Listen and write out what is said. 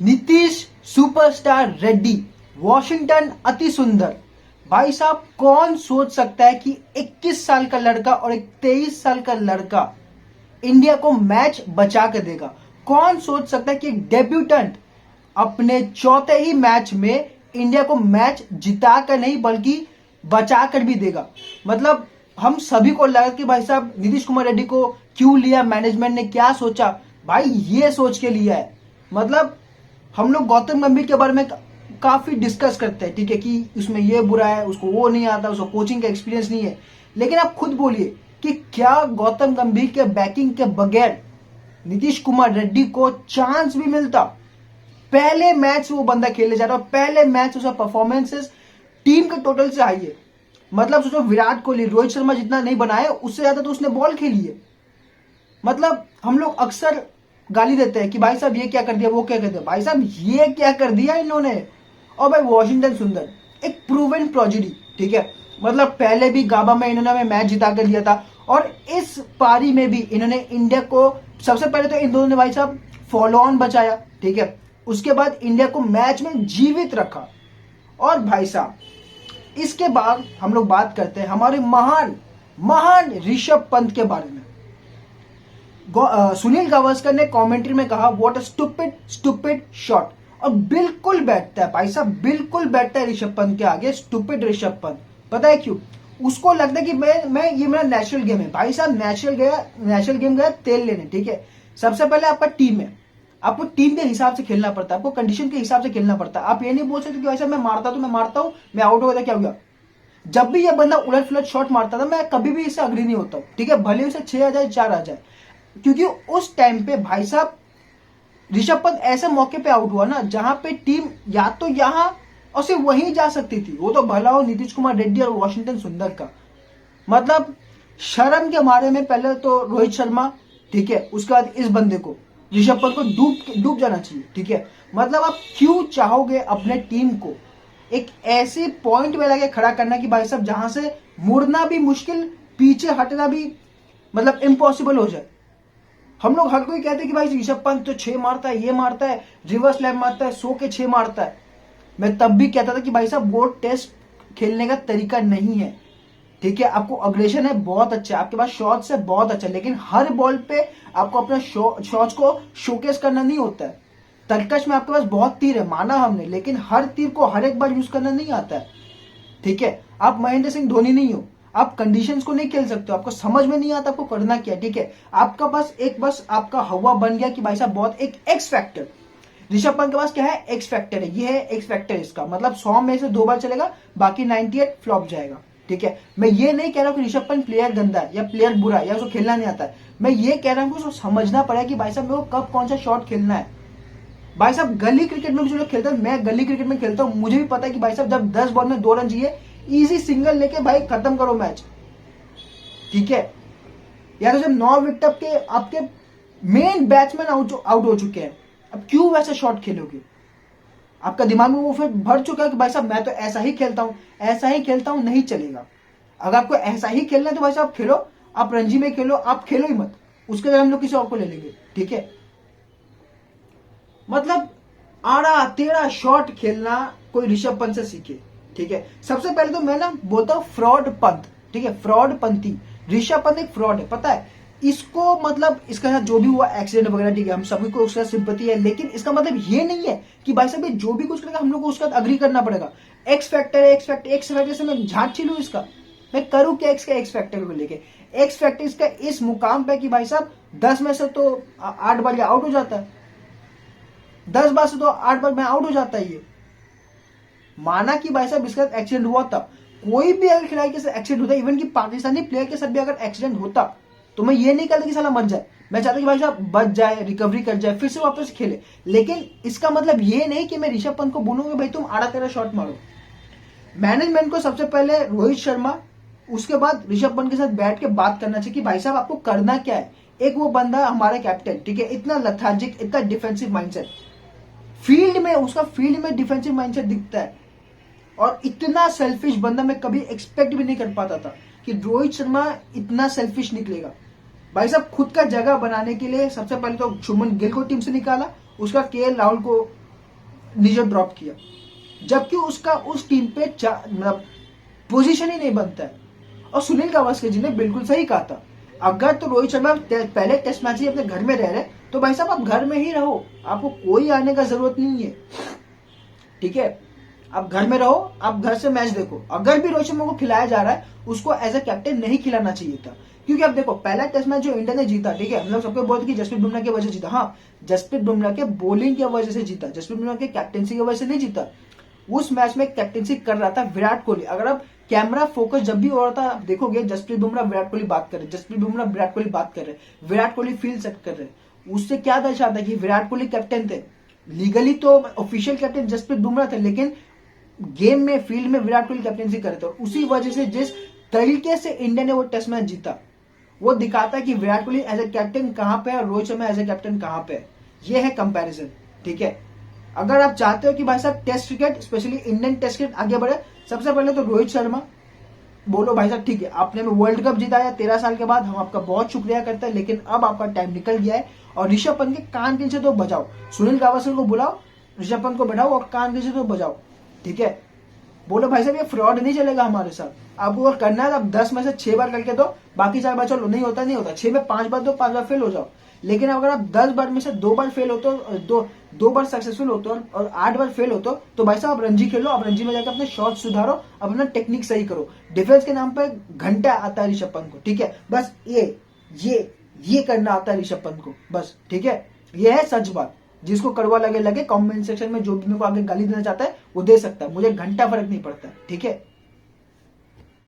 Nitish superstar Reddy, Washington अति सुंदर। भाई साहब, कौन सोच सकता है कि 21 साल का लड़का और एक 23 साल का लड़का इंडिया को मैच बचा कर देगा। कौन सोच सकता है कि एक डेब्यूटेंट अपने चौथे ही मैच में इंडिया को मैच जिता कर नहीं बल्कि बचा कर भी देगा। मतलब हम सभी को लगा कि भाई साहब नीतीश कुमार रेड्डी को क्यों लिया, मैनेजमेंट ने क्या सोचा। भाई ये सोच के लिया है। मतलब हम लोग गौतम गंभीर के बारे में काफी डिस्कस करते हैं, ठीक है, कि उसमें ये बुरा है, उसको वो नहीं आता, उसको कोचिंग का एक्सपीरियंस नहीं है। लेकिन आप खुद बोलिए कि क्या गौतम गंभीर के बैकिंग के बगैर नीतीश कुमार रेड्डी को चांस भी मिलता? पहले मैच वो बंदा खेलने जा रहा है, पहले मैच उसका परफॉर्मेंसेस टीम के टोटल से हाई है। मतलब सोचो, विराट कोहली, रोहित शर्मा जितना नहीं बनाया उससे ज्यादा तो उसने बॉल खेली है। मतलब हम लोग अक्सर गाली देते हैं कि भाई साहब ये क्या कर दिया, वो क्या कर दिया। भाई साहब ये क्या कर दिया इन्होंने। और भाई वॉशिंगटन सुंदर एक प्रूवन प्रोजेडी, ठीक है। मतलब पहले भी गाबा में इन्होंने मैच जिता कर दिया था और इस पारी में भी इन्होंने इंडिया को सबसे पहले तो इन दोनों ने भाई साहब फॉलो ऑन बचाया, ठीक है। उसके बाद इंडिया को मैच में जीवित रखा। और भाई साहब इसके बाद हम लोग बात करते हैं हमारे महान महान ऋषभ पंत के बारे में। सुनील गावस्कर ने कमेंट्री में कहा, what a stupid stupid shot. और बिल्कुल बैठता है भाई साहब, बिल्कुल बैठता है ऋषभ पंत के आगे स्टूपिड ऋषभ पंत। पता है क्यों? उसको लगता है कि मैं ये मेरा नेशनल गेम है। भाई साहब नेशनल गेम गया तेल लेने, ठीक है। सबसे पहले आपका टीम है, आपको टीम के हिसाब से खेलना पड़ता है, आपको कंडीशन के हिसाब से खेलना पड़ता है। आप ये नहीं बोल सकते कि भाई साहब मैं मारता तो मैं मारता हूं, मैं आउट हो गया क्या हुआ। जब भी ये बंदा उलट फुलट शॉट मारता था, मैं कभी भी इससे अग्री नहीं होता हूं, ठीक है। भले उसे 6 आ जाए 4 आ जाए, क्योंकि उस टाइम पे भाई साहब ऋषभ पंत ऐसे मौके पे आउट हुआ ना जहां पे टीम या तो यहां और सिर्फ वहीं जा सकती थी। वो तो भला हो नीतीश कुमार रेड्डी और वॉशिंगटन सुंदर का। मतलब शर्म के मारे में पहले तो रोहित शर्मा, ठीक है, उसके बाद इस बंदे को ऋषभ पंत को डूब जाना चाहिए, ठीक है। मतलब आप क्यों चाहोगे अपने टीम को एक ऐसे पॉइंट में लगे खड़ा करना कि भाई साहब जहां से मुड़ना भी मुश्किल, पीछे हटना भी मतलब इम्पॉसिबल हो जाए। हम लोग हर कोई कहते हैं कि भाई ऋषभ पंत तो 6 मारता है, ये मारता है, रिवर्स स्लैम मारता है, 100 के 6 मारता है। मैं तब भी कहता था कि भाई साहब वो टेस्ट खेलने का तरीका नहीं है, ठीक है। आपको अग्रेशन है बहुत अच्छा, आपके पास शॉट्स है बहुत अच्छा, लेकिन हर बॉल पे आपको अपना शॉट्स को शोकेस करना नहीं होता है। तरकश में आपके पास बहुत तीर है, माना हमने, लेकिन हर तीर को हर एक बार यूज करना नहीं आता है, ठीक है। आप महेंद्र सिंह धोनी नहीं हो, आप कंडीशंस को नहीं खेल सकते हो, आपको समझ में नहीं आता आपको करना क्या, ठीक है। आपका पास बस आपका हवा बन गया कि भाई साहब बहुत एक एक्स फैक्टर। ऋषभ पंत के पास क्या है? एक्स फैक्टर है, ये है एक्स फैक्टर इसका। मतलब 100 में से 2 बार चलेगा, बाकी 98 फ्लॉप जाएगा, ठीक है। मैं ये नहीं कह रहा हूं कि ऋषभ पंत प्लेयर गंदा है या प्लेयर बुरा है या उसको खेलना नहीं आता है। मैं ये कह रहा हूं कि उसको समझना पड़ेगा कि भाई साहब मेरे को कब कौन सा शॉट खेलना है। भाई साहब गली क्रिकेट में भी जो लोग खेलते हैं, मैं गली क्रिकेट में खेलता हूं, मुझे भी पता है कि भाई साहब जब 10 बॉल में 2 रन चाहिए, इजी सिंगल लेके भाई खत्म करो मैच, ठीक है। या तो जब 9 विकेट के आपके मेन बैट्समैन आउट हो चुके हैं, अब क्यों वैसे शॉट खेलोगे? आपका दिमाग में वो फिर भर चुका है कि भाई साहब मैं तो ऐसा ही खेलता हूं, ऐसा ही खेलता हूं, नहीं चलेगा। अगर आपको ऐसा ही खेलना है तो भाई साहब खेलो, आप रणजी में खेलो, आप खेलो ही मत, उसके जगह हम लोग किसी और को ले लेंगे, ठीक है। मतलब आड़ा टेढ़ा शॉट खेलना कोई ऋषभ पंत से सीखे, ठीक है। सबसे पहले तो मैं ना बोलता हूं फ्रॉड पंत, ठीक है, फ्रॉड पंती। ऋषभ पंत एक फ्रॉड है, पता है इसको। मतलब इसका साथ जो भी हुआ एक्सीडेंट वगैरह, ठीक है, हम सभी को उसका सिंपैथी है, लेकिन इसका मतलब ये नहीं है कि भाई साहब जो भी कुछ करेगा हम लोग को उसका अग्री करना पड़ेगा। एक्स फैक्टर है, एक्स फैक्टर से मैं झाट छिलूं इसका, मैं करूं क्या एक्स फैक्टर को लेके? एक्स फैक्टर इसका इस मुकाम पे कि भाई साहब 10 में से तो 8 बार आउट हो जाता है, 10 बार से तो 8 बार में आउट हो जाता है। ये माना कि भाई साहब इसका एक्सीडेंट हुआ था, कोई भी अगर खिलाड़ी के साथ एक्सीडेंट होता, इवन कि पाकिस्तानी प्लेयर के साथ भी अगर एक्सीडेंट होता, तो मैं ये नहीं कहता कि साला मर जाए, मैं चाहता कि भाई साहब बच जाए, रिकवरी कर जाए, फिर से वापस खेले। लेकिन इसका मतलब ये नहीं कि मैं ऋषभ पंत को बोलूंगा भाई तुम आड़ा तेरा शॉट मारो। मैनेजमेंट को सबसे पहले रोहित शर्मा, उसके बाद ऋषभ पंत के साथ बैठ के बात करना चाहिए कि भाई साहब आपको करना क्या है। एक वो बंदा हमारा कैप्टन, ठीक है, इतना लथार्जिक, इतना डिफेंसिव माइंडसेट, फील्ड में डिफेंसिव माइंडसेट दिखता है, और इतना सेल्फिश बंदा मैं कभी एक्सपेक्ट भी नहीं कर पाता था कि रोहित शर्मा इतना सेल्फिश निकलेगा। भाई साहब खुद का जगह बनाने के लिए सबसे पहले तो शुभमन गिल को टीम से निकाला, उसका केएल राहुल को नीचे ड्रॉप किया, जबकि उसका उस टीम पे मतलब पोजीशन ही नहीं बनता है। और सुनील गावस्कर जी ने बिल्कुल सही कहा था, अगर तो रोहित शर्मा पहले टेस्ट मैच ही अपने घर में रह रहे तो भाई साहब आप घर में ही रहो, आपको कोई आने का जरूरत नहीं है, ठीक है। आप घर में रहो, आप घर से मैच देखो। अगर भी रोहित शर्मा को खिलाया जा रहा है, उसको एज ए कैप्टन नहीं खिलाना चाहिए था, क्योंकि अब देखो पहला टेस्ट मैच जो इंडिया ने जीता, ठीक है, मतलब सबको बोलते कि जसप्रीत बुमराह की वजह से जीता। हाँ, जसप्रीत बुमराह के बॉलिंग की वजह से जीता, जसप्रीत बुमराह के कैप्टनसी की वजह से नहीं जीता। उस मैच में कैप्टनसी कर रहा था विराट कोहली। अगर आप कैमरा फोकस जब भी हो रहा था, आप देखोगे जसप्रीत बुमराह विराट कोहली बात कर रहे, जसप्रीत बुमराह विराट कोहली बात कर रहे, विराट कोहली फील्ड सेट कर रहे। उससे क्या दर्शाता है कि विराट कोहली कैप्टन थे, लीगली तो ऑफिशियल कैप्टन जसप्रीत बुमराह थे, लेकिन गेम में फील्ड में विराट कोहली कैप्टनसी करे थे। उसी वजह से जिस तरीके से इंडिया ने वो टेस्ट मैच जीता, वो दिखाता है कि Virat Kohli as a captain कहां पे है और Rohit Sharma as a captain कहां पे है। ये है कंपैरिजन, ठीक है। अगर आप चाहते हो कि भाई साहब test cricket, specially Indian test cricket आगे बढ़े, सबसे पहले तो रोहित शर्मा बोलो भाई साहब, ठीक है, आपने वर्ल्ड कप जिताया 13 साल के बाद, हम आपका बहुत शुक्रिया करते हैं, लेकिन अब आपका टाइम निकल गया है। और ऋषभ पंत के कान के नीचे तो बजाओ, सुनील गावस्कर को बुलाओ, ऋषभ पंत को बैठाओ और कान के नीचे तो बजाओ, ठीक है। बोलो भाई साहब ये फ्रॉड नहीं चलेगा हमारे साथ, आपको अगर करना है तो आप 10 में से 6 बार करके दो, बाकी 4 बार चलो, नहीं होता नहीं होता, 6 में 5 बार दो, 5 बार फेल हो जाओ। लेकिन अगर आप 10 बार में से 2 बार फेल होते हो, दो बार सक्सेसफुल होते हो और 8 बार फेल होते हो, तो भाई साहब आप रणजी खेलो, आप रणजी में जाकर अपने शॉट सुधारो, अपना टेक्निक सही करो। डिफेंस के नाम पे घंटा आता है ऋषभ पंत को, ठीक है, बस ये करना आता है ऋषभ पंत को, बस, ठीक है। ये है सच बात, जिसको कड़वा लगे कमेंट सेक्शन में जो भी मेरे को आगे गाली देना चाहता है वो दे सकता है, मुझे घंटा फर्क नहीं पड़ता, ठीक है।